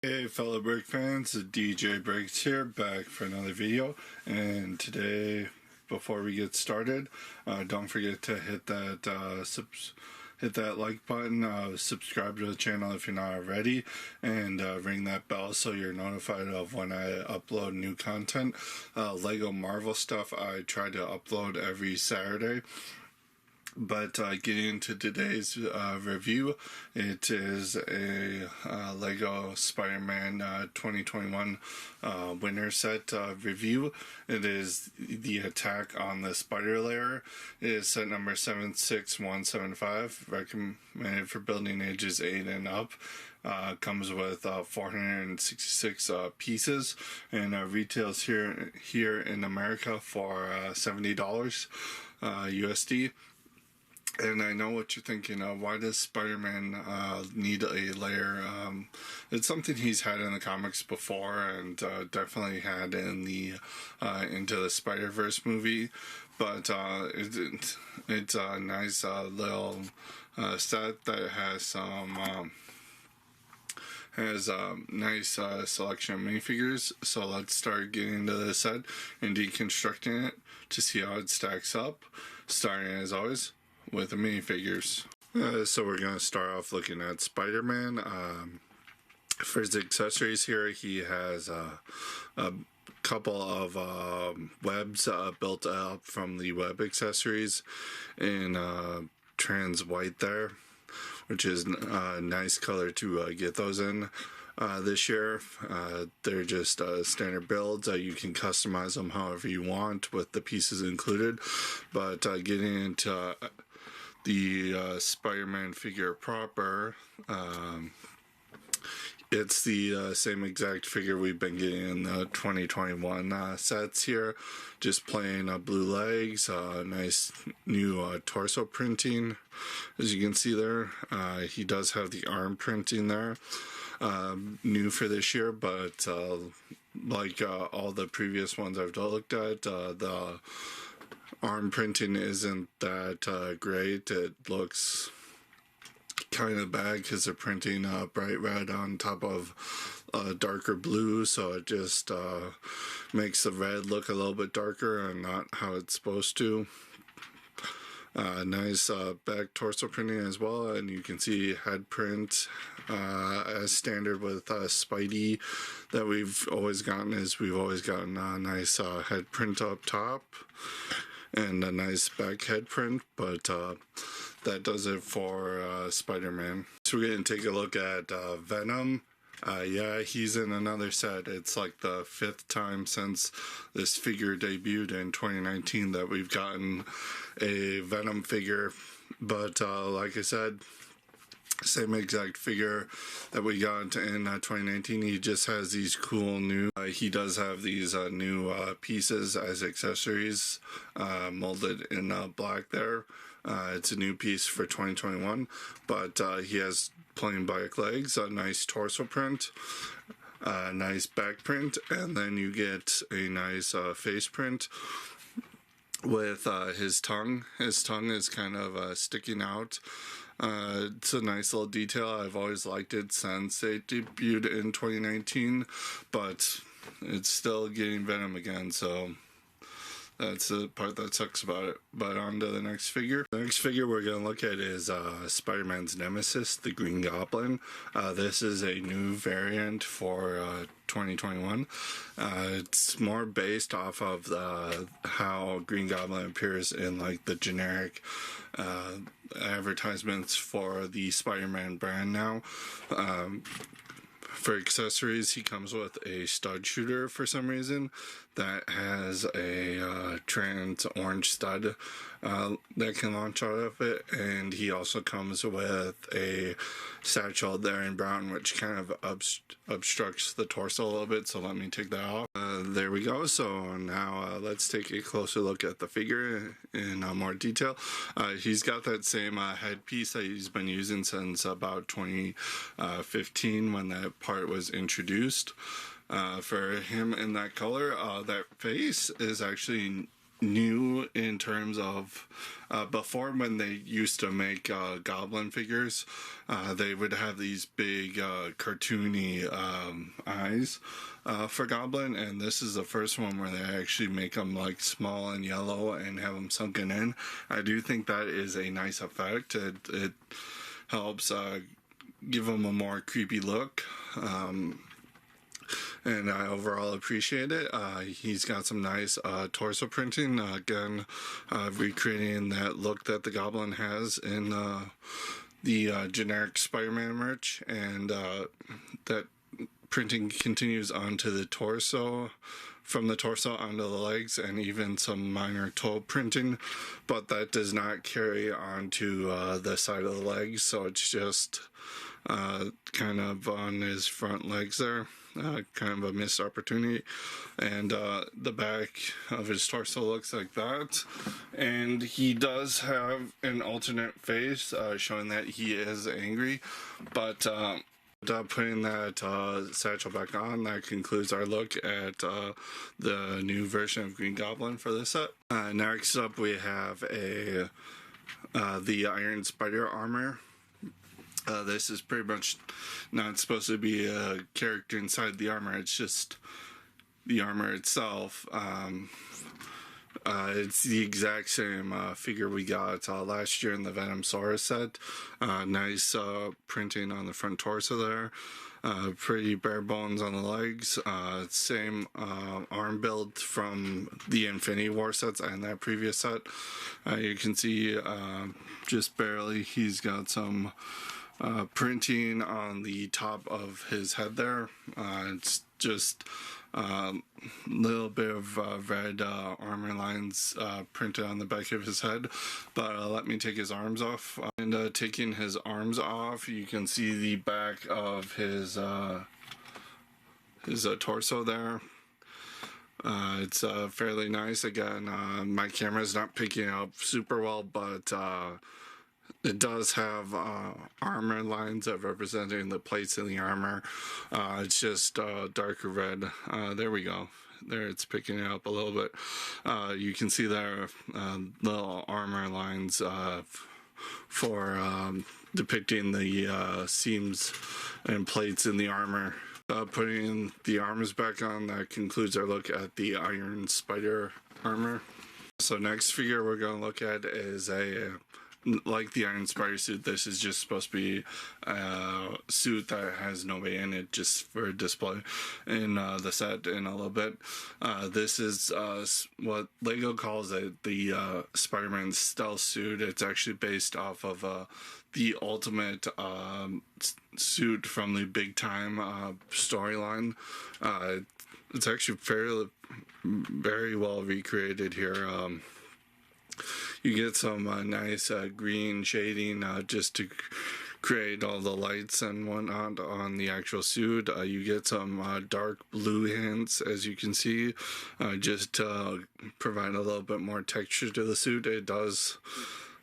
Hey fellow Brick fans, DJ Bricks here, back for another video. And today, before we get started, don't forget to hit that like button, subscribe to the channel if you're not already, and ring that bell so you're notified of when I upload new content. Lego Marvel stuff I try to upload every Saturday. But getting into today's review, it is a Lego SpiderMan 2021 winner set review. It is the attack on the spider lair. It is set number 76175, recommended for building ages 8 and up. Comes with 466 pieces, and retails here in America for $70 USD. And I know what you're thinking of. Why does Spider-Man need a lair? It's something he's had in the comics before, and definitely had in the Into the Spider-Verse movie. But it's a nice little set that has some nice selection of minifigures. So let's start getting into the set and deconstructing it to see how it stacks up. Starting as always with the minifigures. So we're going to start off looking at Spider-Man. For his accessories here, he has a couple of webs built up from the web accessories in trans white there, which is a nice color to get those in. This year, they're just standard builds. You can customize them however you want with the pieces included. But getting into the Spider-Man figure proper, it's the same exact figure we've been getting in the 2021 sets here. Just plain blue legs, nice new torso printing, as you can see there. He does have the arm printing there, new for this year, but like all the previous ones I've looked at, the arm printing isn't that great. It looks kind of bad because they're printing bright red on top of darker blue, so it just makes the red look a little bit darker and not how it's supposed to. Nice back torso printing as well, and you can see head print as standard with Spidey that we've always gotten. We've always gotten a nice head print up top and a nice back head print, but that does it for Spider-Man. So we're going to take a look at Venom. Yeah, he's in another set. It's like the 5th time since this figure debuted in 2019 that we've gotten a Venom figure. But like I said, same exact figure that we got in 2019. He just has these cool new, he does have these new pieces as accessories, molded in black there. It's a new piece for 2021, but he has plain black legs, a nice torso print, a nice back print, and then you get a nice face print with his tongue. His tongue is kind of sticking out. It's a nice little detail. I've always liked it since it debuted in 2019, but it's still getting Venom again, so that's the part that sucks about it. But on to the next figure. The next figure we're going to look at is Spider-Man's nemesis, the Green Goblin. This is a new variant for 2021. It's more based off of how Green Goblin appears in like the generic advertisements for the Spider-Man brand now. For accessories, he comes with a stud shooter for some reason that has a trans orange stud that can launch out of it, and he also comes with a satchel there in brown, which kind of obstructs the torso a little bit, so let me take that off. There we go. So now let's take a closer look at the figure in more detail. He's got that same headpiece that he's been using since about 2015 when that part was introduced. For him in that color, that face is actually new in terms of before, when they used to make Goblin figures, they would have these big cartoony eyes for Goblin, and this is the first one where they actually make them like small and yellow and have them sunken in. I do think that is a nice effect. It helps give them a more creepy look. And I overall appreciate it. He's got some nice torso printing, again, recreating that look that the Goblin has in the generic Spider-Man merch, and that printing continues onto the torso, from the torso onto the legs, and even some minor toe printing, but that does not carry onto the side of the legs, so it's just kind of on his front legs there. Kind of a missed opportunity, and the back of his torso looks like that, and he does have an alternate face showing that he is angry, but putting that satchel back on, that concludes our look at the new version of Green Goblin for this set. Next up we have the Iron Spider armor. This is pretty much not supposed to be a character inside the armor, it's just the armor itself. It's the exact same figure we got last year in the Venom set. Nice printing on the front torso there. Pretty bare bones on the legs. Same arm build from the Infinity War sets and that previous set. You can see just barely he's got some printing on the top of his head there. It's just a little bit of red armor lines printed on the back of his head, but let me take his arms off. And taking his arms off, you can see the back of his torso there. It's fairly nice. Again, my camera's not picking up super well, but it does have armor lines that representing the plates in the armor. It's just darker red. There we go. There, it's picking it up a little bit. You can see there little armor lines for depicting the seams and plates in the armor. Putting the arms back on, that concludes our look at the Iron Spider armor. So next figure we're going to look at is like the Iron Spider suit. This is just supposed to be a suit that has nobody in it, just for display in the set in a little bit. This is what Lego calls it the Spider-Man stealth suit. It's actually based off of the Ultimate suit from the Big Time storyline. It's actually very well recreated here. You get some nice green shading just to create all the lights and whatnot on the actual suit. You get some dark blue hints, as you can see, just to provide a little bit more texture to the suit. It does,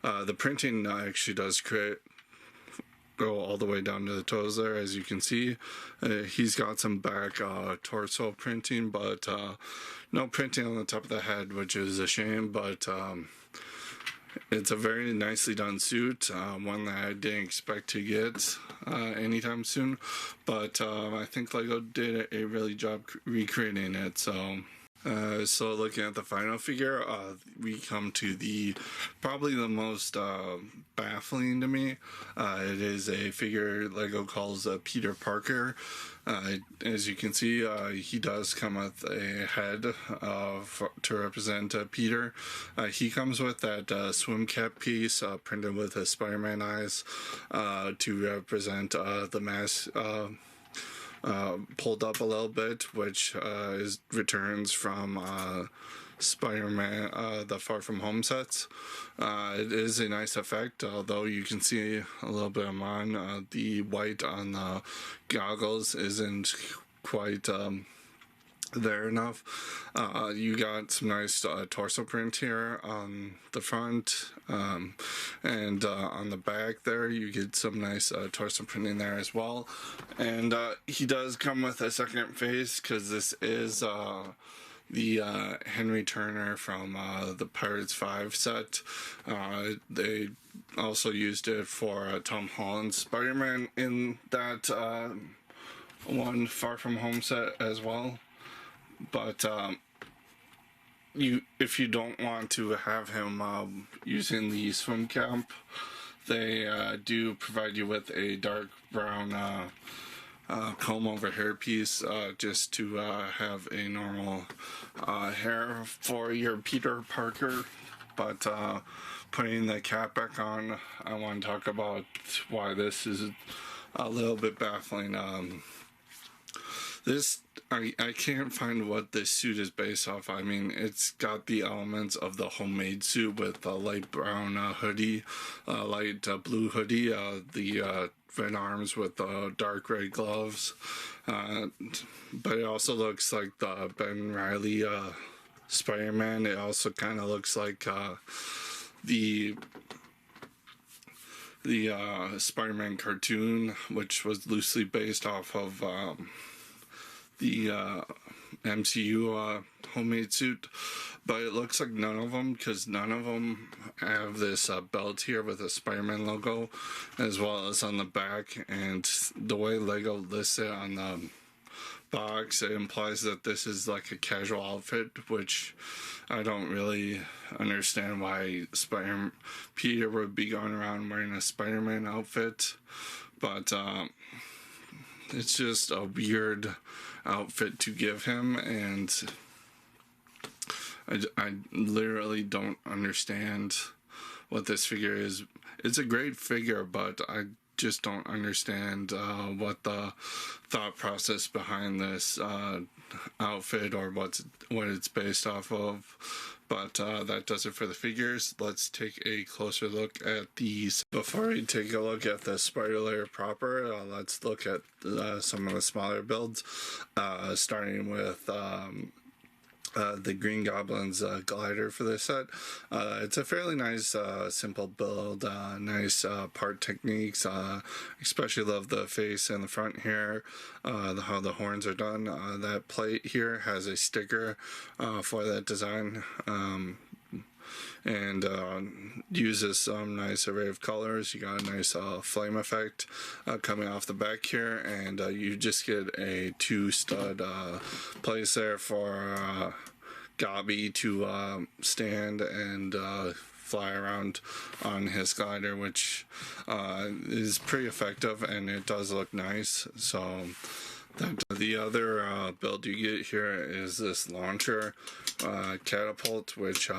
the printing actually does go all the way down to the toes there, as you can see. He's got some back torso printing, but no printing on the top of the head, which is a shame, but it's a very nicely done suit, one that I didn't expect to get anytime soon, but I think Lego did a really job recreating it. So looking at the final figure, we come to probably the most baffling to me. It is a figure Lego calls Peter Parker. As you can see, he does come with a head to represent Peter. He comes with that swim cap piece printed with his Spider-Man eyes to represent the mask pulled up a little bit, which returns from Spider-Man, the Far From Home sets. It is a nice effect, although you can see a little bit of mine. The white on the goggles isn't quite there enough. You got some nice torso print here on the front, and on the back there you get some nice torso printing there as well. And he does come with a second face, because this is the Henry Turner from the Pirates 5 set. They also used it for Tom Holland's Spider-Man in that one Far From Home set as well. But if you don't want to have him using the swim cap, they do provide you with a dark brown comb over hairpiece just to have a normal hair for your Peter Parker. But putting the cap back on, I want to talk about why this is a little bit baffling. I can't find what this suit is based off. I mean, it's got the elements of the homemade suit with a light brown hoodie, light blue hoodie, the red arms with dark red gloves. But it also looks like the Ben Reilly Spider-Man. It also kind of looks like the Spider-Man cartoon, which was loosely based off of the MCU homemade suit, but it looks like none of them, because none of them have this belt here with a Spider-Man logo, as well as on the back. And the way Lego lists it on the box, it implies that this is like a casual outfit, which I don't really understand why Peter would be going around wearing a Spider-Man outfit, but it's just a weird outfit to give him, and I literally don't understand what this figure is. It's a great figure, but I just don't understand what the thought process behind this outfit or what it's based off of. But that does it for the figures. Let's take a closer look at these. Before we take a look at the Spider Lair proper, let's look at some of the smaller builds, starting with the Green Goblin's glider for this set. It's a fairly nice, simple build, nice part techniques. Especially love the face and the front here, how the horns are done. That plate here has a sticker for that design. And uses some nice array of colors. You got a nice flame effect coming off the back here, and you just get a 2-stud place there for Gobby to stand and fly around on his glider, which is pretty effective, and it does look nice. So the other build you get here is this launcher catapult, which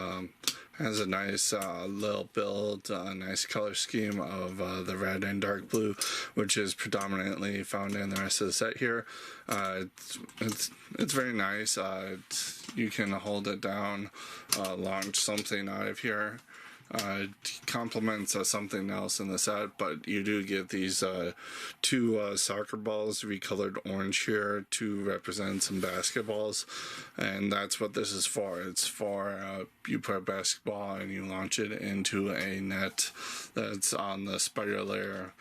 has a nice little build, a nice color scheme of the red and dark blue, which is predominantly found in the rest of the set here. It's very nice. You can hold it down, launch something out of here. Complements something else in the set, but you do get these 2 soccer balls recolored orange here to represent some basketballs, and that's what this is for. It's for you put a basketball and you launch it into a net that's on the Spider Lair,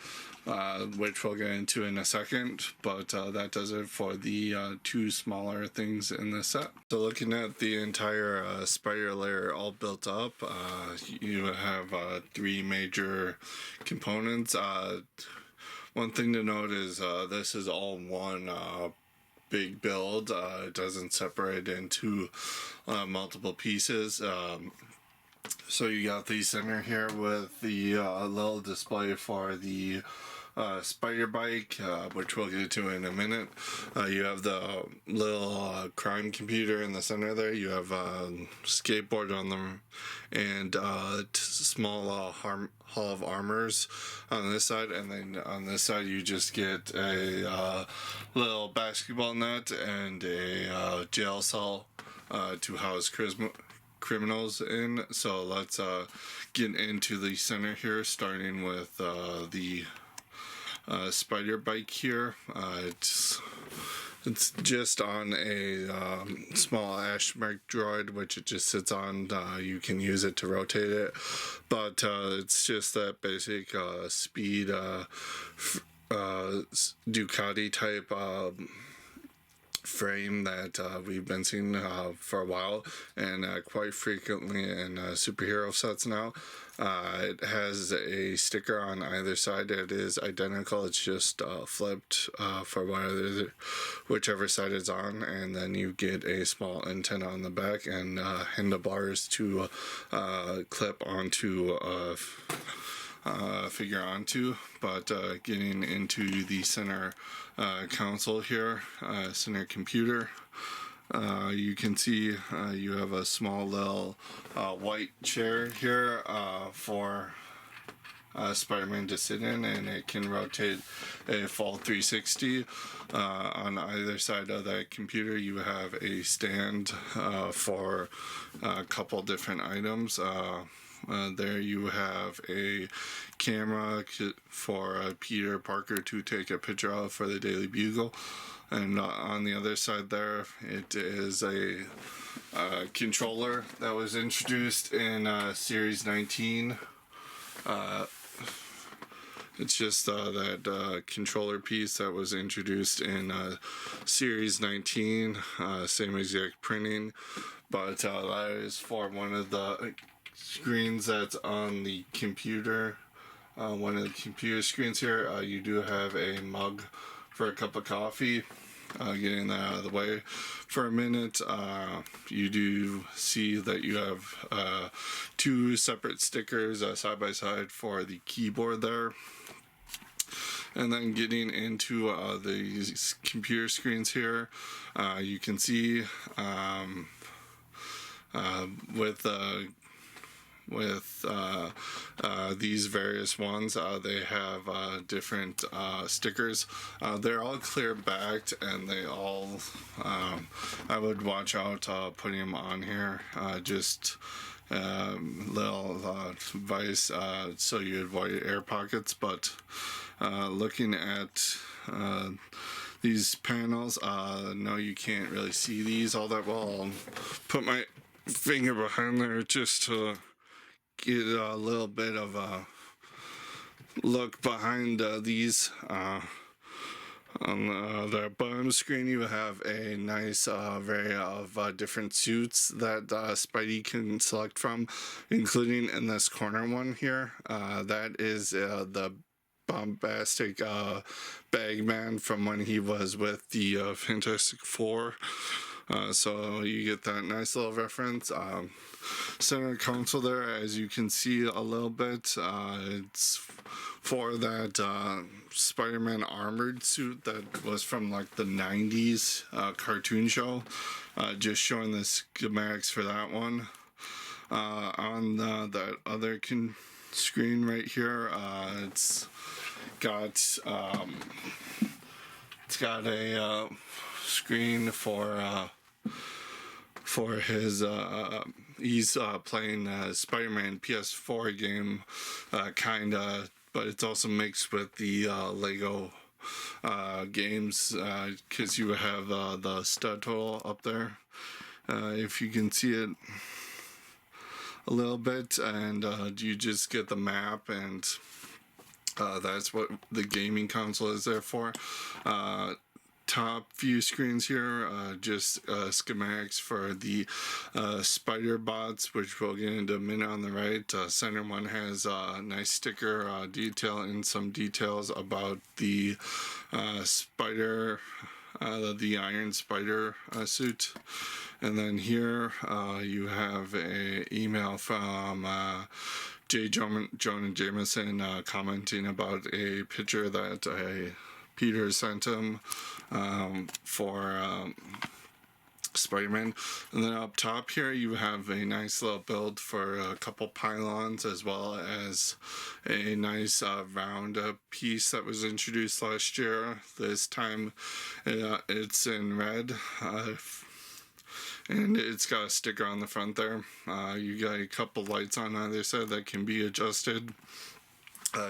which we'll get into in a second, but that does it for the 2 smaller things in the set. So looking at the entire Spider Lair all built up, you have 3 major components. One thing to note is this is all one big build. It doesn't separate into multiple pieces. So you got the center here with the little display for the spider bike, which we'll get to in a minute. You have the little crime computer in the center there. You have a skateboard on them, and small Hall of Armors on this side, and then on this side you just get a little basketball net and a jail cell to house criminals in. So let's get into the center here, starting with the spider bike here. It's just on a small ash-mark droid, which it just sits on. You can use it to rotate it, but it's just that basic speed Ducati type frame that we've been seeing for a while, and quite frequently in superhero sets now. It has a sticker on either side. It is identical. It's just flipped for whichever side it's on, and then you get a small antenna on the back and handlebars to clip onto figure onto. But getting into the center console here, center computer, you can see you have a small little white chair here for Spider-Man to sit in, and it can rotate a full 360. On either side of that computer you have a stand for a couple different items. There you have a camera for Peter Parker to take a picture of for the Daily Bugle, and on the other side there it is a controller that was introduced in Series 19. It's just that controller piece that was introduced in Series 19, same exact printing, but that is for one of the screens that's on the computer. One of the computer screens here. You do have a mug for a cup of coffee. Getting that out of the way for a minute, you do see that you have two separate stickers side by side for the keyboard there. And then getting into these computer screens here, you can see with these various ones, they have different stickers. They're all clear backed, and they all I would watch out putting them on here, just little device so you avoid air pockets. But looking at these panels, no, you can't really see these all that well. I'll put my finger behind there just to get a little bit of a look behind these. On the bottom screen you have a nice array of different suits that Spidey can select from, including in this corner one here. That is the bombastic Bagman from when he was with the Fantastic Four. So you get that nice little reference. Center console there, as you can see a little bit, it's for that Spider-Man armored suit that was from like the 90s cartoon show. Just showing the schematics for that one. On that other screen right here, it's got a screen for his he's playing Spider-Man PS4 game, kinda, but it's also mixed with the Lego games, because you have the stud tool up there, if you can see it a little bit, and you just get the map, and that's what the gaming console is there for. Top few screens here, just schematics for the SpiderBots, which we'll get into a minute on the right. Center one has a nice sticker detail and some details about the the Iron Spider suit. And then here you have a email from J. Jonah Jameson commenting about a picture that Peter sent him for Spider-Man. And then up top here you have a nice little build for a couple pylons, as well as a nice round piece that was introduced last year. This time it's in red, and it's got a sticker on the front there. You got a couple lights on either side that can be adjusted,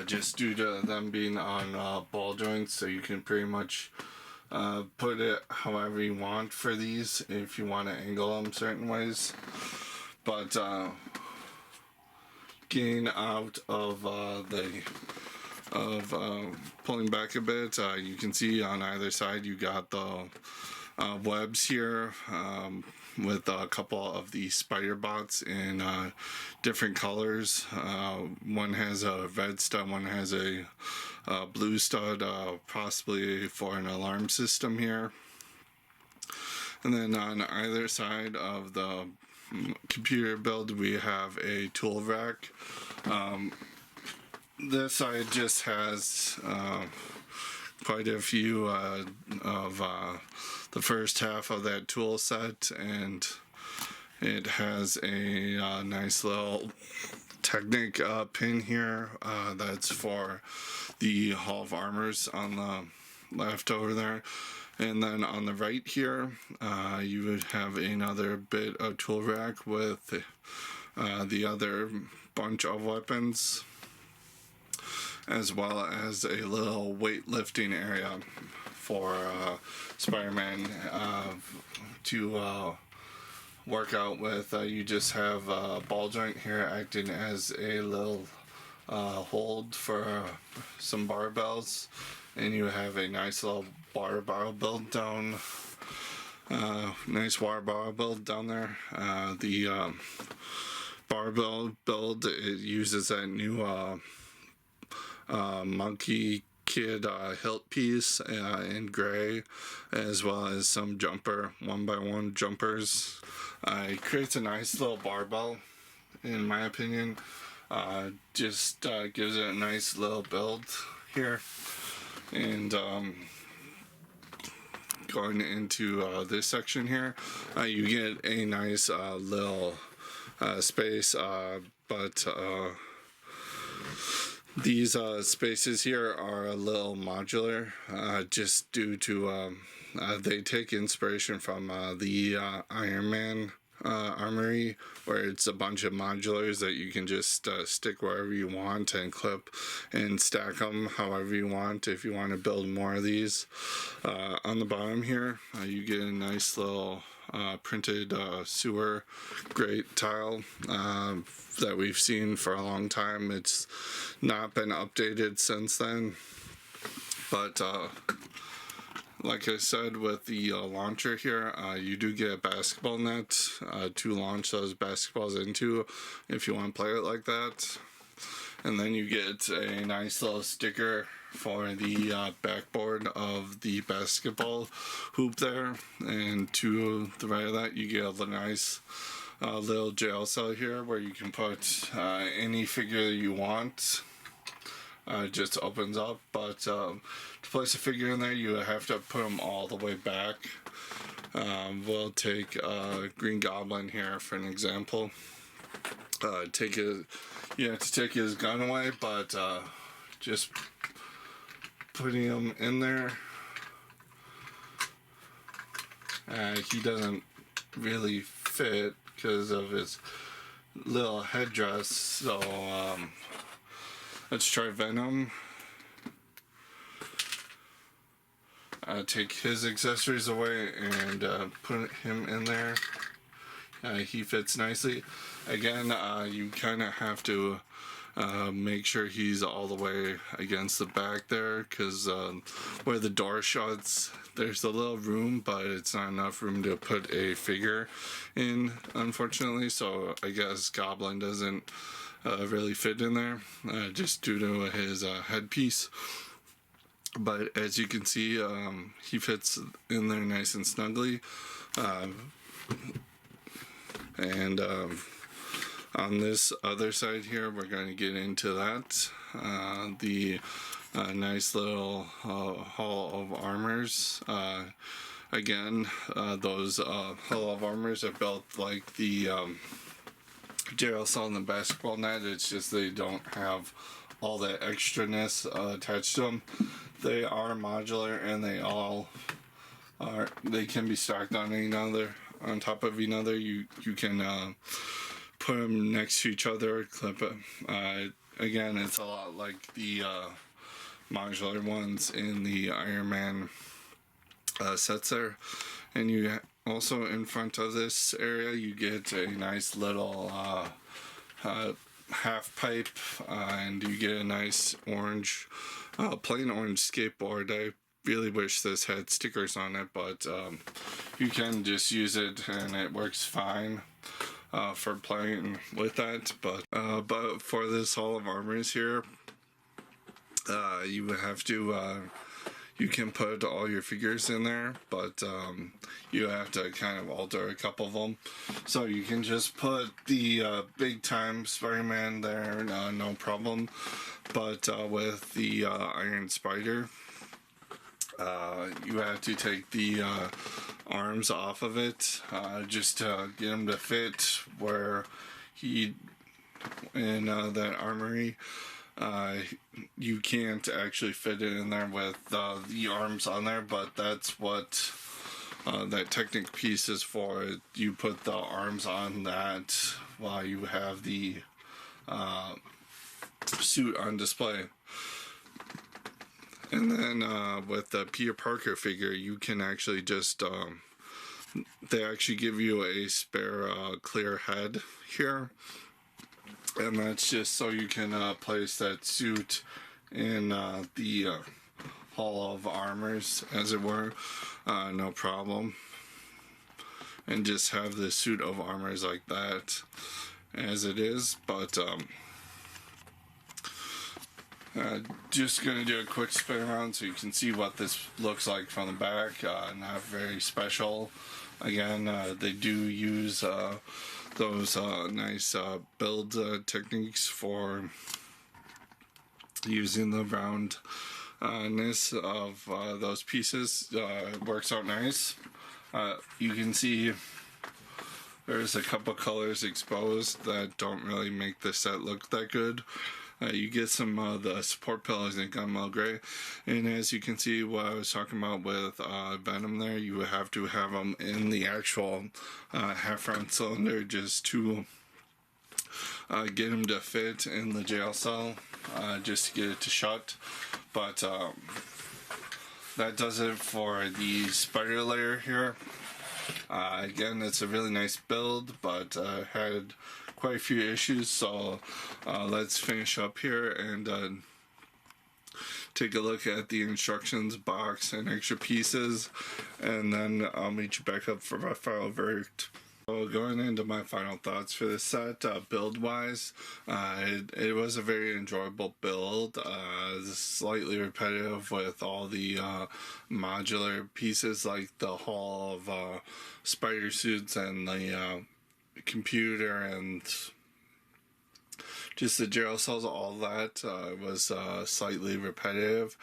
just due to them being on ball joints, so you can pretty much put it however you want for these, if you want to angle them certain ways. But getting out of pulling back a bit, you can see on either side you got the webs here, with a couple of the SpiderBots in different colors. One has a red stud, one has a blue stud, possibly for an alarm system here. And then on either side of the computer build, we have a tool rack. This side just has quite a few of the first half of that tool set, and it has a nice little Technic pin here that's for the Hall of Armors on the left over there. And then on the right here, you would have another bit of tool rack with the other bunch of weapons, as well as a little weightlifting area for Spider-Man to work out with. You just have a ball joint here acting as a little hold for some barbells, and you have a nice little water bottle build down. Nice water bottle build down there. The barbell build, it uses that new Monkey Kid hilt piece in gray, as well as some jumper 1x1 jumpers. It creates a nice little barbell, in my opinion. Just gives it a nice little build here. And going into this section here, you get a nice little space, but these spaces here are a little modular, just due to they take inspiration from the Iron Man armory, where it's a bunch of modulars that you can just stick wherever you want and clip and stack them however you want if you want to build more of these. On the bottom here, you get a nice little printed sewer grate tile that we've seen for a long time. It's not been updated since then, but like I said, with the launcher here, you do get a basketball net to launch those basketballs into if you want to play it like that. And then you get a nice little sticker for the backboard of the basketball hoop there. And to the right of that, you get a nice little jail cell here where you can put any figure you want. It just opens up, but to place a figure in there, you have to put them all the way back. We'll take Green Goblin here for an example. You have to take his gun away, but just putting him in there, he doesn't really fit because of his little headdress. So let's try Venom. Take his accessories away and put him in there. He fits nicely. Again, you kind of have to make sure he's all the way against the back there, because where the door shuts, there's a little room, but it's not enough room to put a figure in, unfortunately. So I guess Goblin doesn't really fit in there, just due to his headpiece. But as you can see, he fits in there nice and snugly. And on this other side here, we're going to get into that. The nice little Hall of Armors. Again, those Hall of Armors are built like the jail cell and the basketball net. It's just they don't have all that extraness attached to them. They are modular, and they can be stacked on another, on top of another. You can put them next to each other, clip it. Again, it's a lot like the modular ones in the Iron Man sets there. And you also, in front of this area, you get a nice little half pipe, and you get a nice orange, plain orange skateboard. I really wish this had stickers on it, but you can just use it and it works fine for playing with that. But for this Hall of Armors here, you have to you can put all your figures in there, but you have to kind of alter a couple of them. So you can just put the big time Spider-Man there, no problem. But with the Iron Spider, you have to take the arms off of it just to get him to fit where he in that armory. You can't actually fit it in there with the arms on there, but that's what that Technic piece is for. You put the arms on that while you have the suit on display. And then with the Peter Parker figure, you can actually just they actually give you a spare clear head here, and that's just so you can place that suit in the Hall of Armors, as it were, no problem, and just have the suit of armors like that as it is. But just gonna do a quick spin around so you can see what this looks like from the back. Not very special. Again, they do use those nice build techniques for using the roundness of those pieces. It works out nice. You can see there's a couple colors exposed that don't really make the set look that good. You get some of the support pillars in gunmetal gray, and as you can see what I was talking about with Venom there, you have to have them in the actual half-round cylinder just to get them to fit in the jail cell, just to get it to shut. But that does it for the spider layer here. Again, it's a really nice build, but had quite a few issues, so let's finish up here and take a look at the instructions box and extra pieces, and then I'll meet you back up for my final verdict. So going into my final thoughts for this set, build-wise, it was a very enjoyable build, slightly repetitive with all the modular pieces like the Hall of Spider Suits and the computer and just the jail cells. All that was slightly repetitive,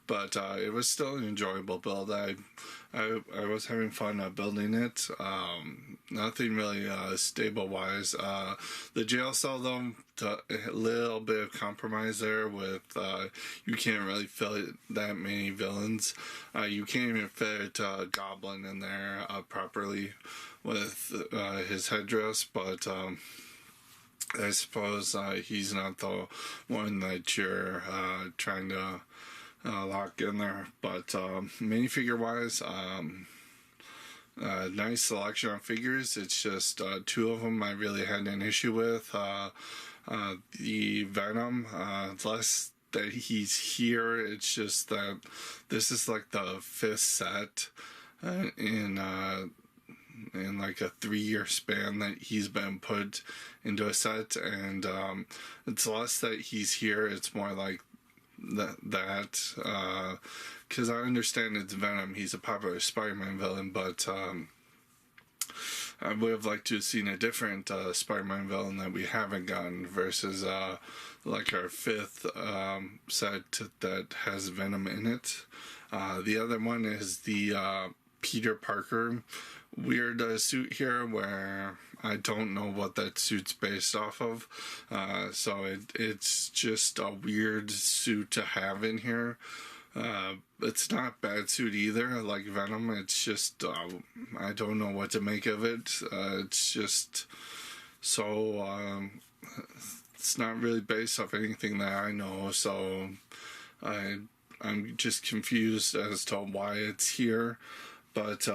but it was still an enjoyable build. I was having fun building it. Nothing really stable wise. The jail cell though, a little bit of compromise there with you can't really fit that many villains. You can't even fit Goblin in there properly with his headdress, but I suppose he's not the one that you're trying to lock in there. But minifigure wise, nice selection of figures. It's just two of them I really had an issue with. The Venom, less that he's here, it's just that this is like the fifth set in like a 3-year span that he's been put into a set, and it's less that he's here, it's more like that because I understand it's Venom, he's a popular Spider-Man villain, but I would have liked to have seen a different Spider-Man villain that we haven't gotten versus like our fifth set that has Venom in it. The other one is the Peter Parker weird suit here, where I don't know what that suit's based off of, so it's just a weird suit to have in here. It's not a bad suit either, like Venom. It's just I don't know what to make of it. It's just so it's not really based off anything that I know, so I'm just confused as to why it's here. But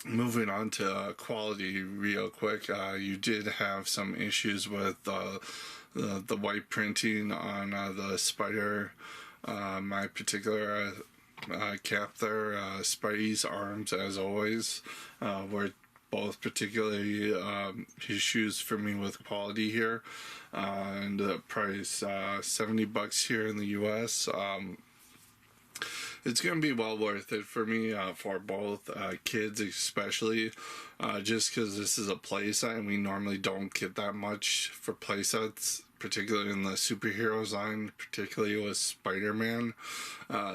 moving on to quality real quick, you did have some issues with the white printing on the Spider. My particular cap there. Spidey's arms, as always, were both particularly his shoes for me with quality here. And the price, $70 here in the US. It's going to be well worth it for me, for both kids especially, just because this is a playset and we normally don't get that much for playsets, particularly in the superheroes line, particularly with SpiderMan.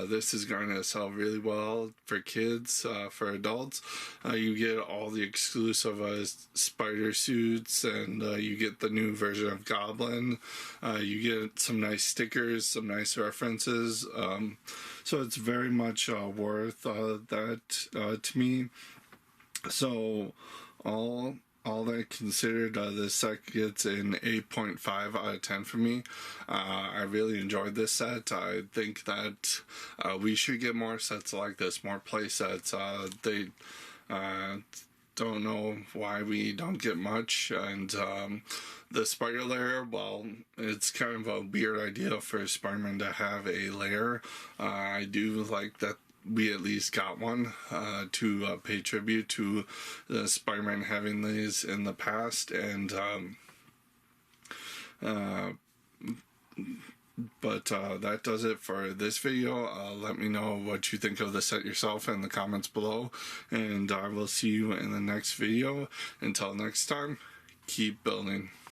This is going to sell really well for kids. For adults, you get all the exclusive spider suits, and you get the new version of Goblin. You get some nice stickers, some nice references. So it's very much worth that to me. So all that considered, this set gets an 8.5 out of 10 for me. I really enjoyed this set. I think that we should get more sets like this, more play sets. They don't know why we don't get much. And the spider lair, well, it's kind of a weird idea for Spider-Man to have a lair. I do like that we at least got one to pay tribute to the Spider-Man having these in the past. And but that does it for this video. Let me know what you think of the set yourself in the comments below, and I will see you in the next video. Until next time, keep building.